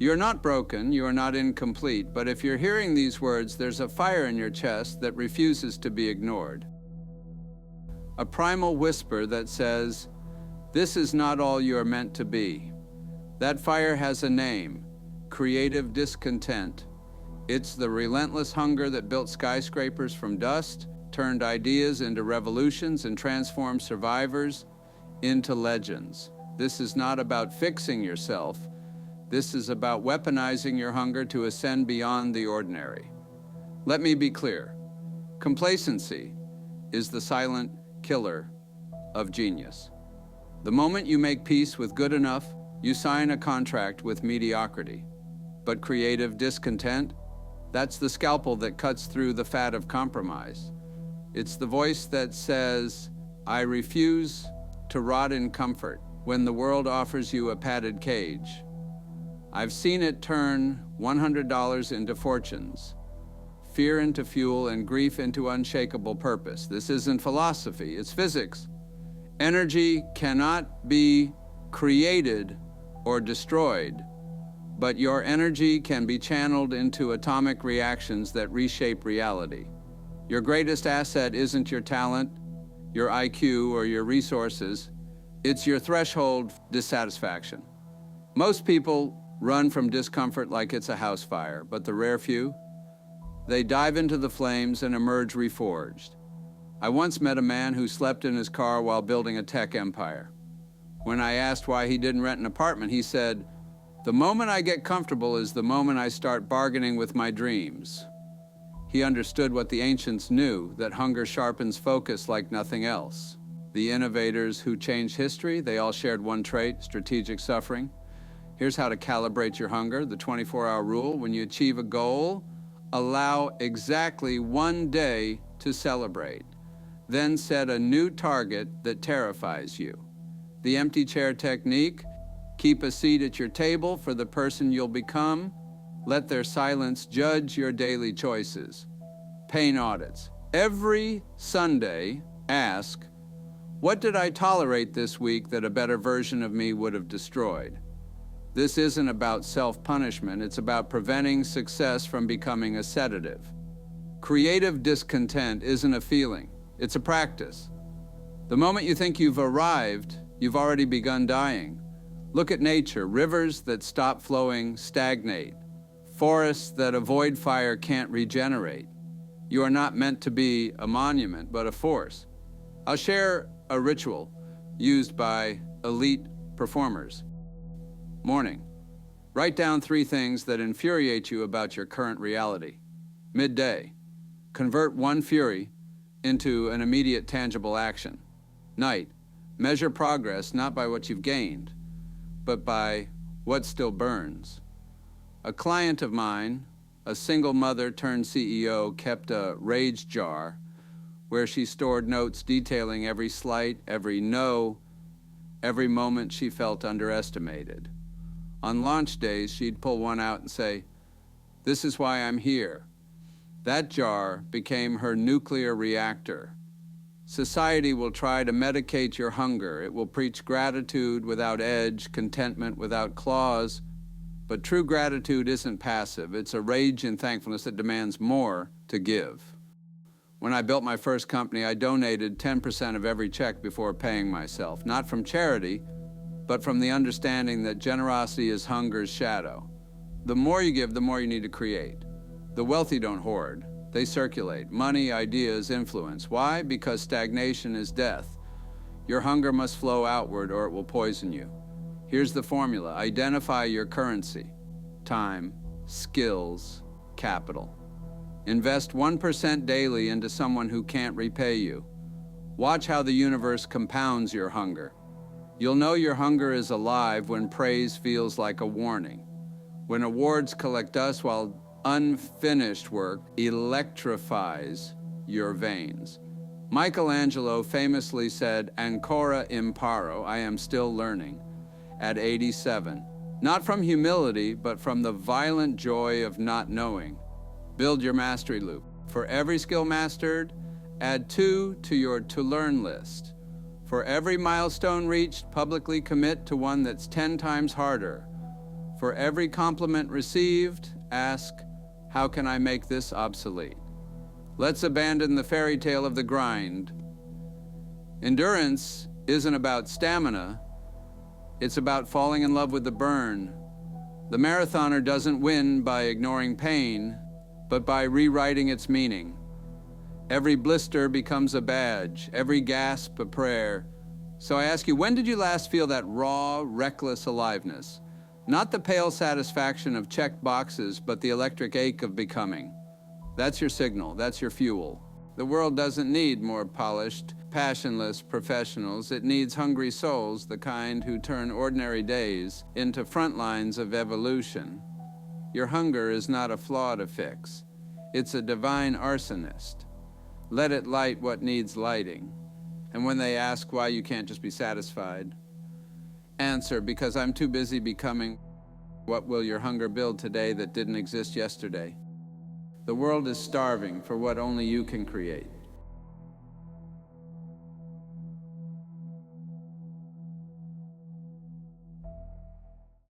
You're not broken, you are not incomplete, but if you're hearing these words, there's a fire in your chest that refuses to be ignored. A primal whisper that says, this is not all you're meant to be. That fire has a name, creative discontent. It's the relentless hunger that built skyscrapers from dust, turned ideas into revolutions, and transformed survivors into legends. This is not about fixing yourself. This is about weaponizing your hunger to ascend beyond the ordinary. Let me be clear. Complacency is the silent killer of genius. The moment you make peace with good enough, you sign a contract with mediocrity. But creative discontent, that's the scalpel that cuts through the fat of compromise. It's the voice that says, I refuse to rot in comfort when the world offers you a padded cage. I've seen it turn $100 into fortunes, fear into fuel, and grief into unshakable purpose. This isn't philosophy, it's physics. Energy cannot be created or destroyed, but your energy can be channeled into atomic reactions that reshape reality. Your greatest asset isn't your talent, your IQ, or your resources. It's your threshold dissatisfaction. Most people run from discomfort like it's a house fire, but the rare few, they dive into the flames and emerge reforged. I once met a man who slept in his car while building a tech empire. When I asked why he didn't rent an apartment, he said, the moment I get comfortable is the moment I start bargaining with my dreams. He understood what the ancients knew, that hunger sharpens focus like nothing else. The innovators who changed history, they all shared one trait, strategic suffering. Here's how to calibrate your hunger, the 24-hour rule. When you achieve a goal, allow exactly 1 day to celebrate. Then set a new target that terrifies you. The empty chair technique, keep a seat at your table for the person you'll become. Let their silence judge your daily choices. Pain audits. Every Sunday, ask, what did I tolerate this week that a better version of me would have destroyed? This isn't about self-punishment, it's about preventing success from becoming a sedative. Creative discontent isn't a feeling, it's a practice. The moment you think you've arrived, you've already begun dying. Look at nature. Rivers that stop flowing stagnate. Forests that avoid fire can't regenerate. You are not meant to be a monument, but a force. I'll share a ritual used by elite performers. Morning. Write down 3 things that infuriate you about your current reality. Midday. Convert one fury into an immediate tangible action. Night. Measure progress not by what you've gained, but by what still burns. A client of mine, a single mother turned CEO, kept a rage jar where she stored notes detailing every slight, every no, every moment she felt underestimated. On launch days, she'd pull one out and say, this is why I'm here. That jar became her nuclear reactor. Society will try to medicate your hunger. It will preach gratitude without edge, contentment without claws. But true gratitude isn't passive. It's a rage and thankfulness that demands more to give. When I built my first company, I donated 10% of every check before paying myself, not from charity, but from the understanding that generosity is hunger's shadow. The more you give, the more you need to create. The wealthy don't hoard. They circulate. Money, ideas, influence. Why? Because stagnation is death. Your hunger must flow outward or it will poison you. Here's the formula. Identify your currency. Time, skills, capital. Invest 1% daily into someone who can't repay you. Watch how the universe compounds your hunger. You'll know your hunger is alive when praise feels like a warning. When awards collect dust while unfinished work electrifies your veins. Michelangelo famously said, ancora imparo, I am still learning, at 87. Not from humility, but from the violent joy of not knowing. Build your mastery loop. For every skill mastered, add 2 to your to-learn list. For every milestone reached, publicly commit to one that's 10 times harder. For every compliment received, ask, how can I make this obsolete? Let's abandon the fairy tale of the grind. Endurance isn't about stamina, it's about falling in love with the burn. The marathoner doesn't win by ignoring pain, but by rewriting its meaning. Every blister becomes a badge, every gasp a prayer. So I ask you, when did you last feel that raw, reckless aliveness? Not the pale satisfaction of checked boxes, but the electric ache of becoming. That's your signal, that's your fuel. The world doesn't need more polished, passionless professionals. It needs hungry souls, the kind who turn ordinary days into front lines of evolution. Your hunger is not a flaw to fix. It's a divine arsonist. Let it light what needs lighting. And when they ask why you can't just be satisfied, answer, because I'm too busy becoming. What will your hunger build today that didn't exist yesterday? The world is starving for what only you can create.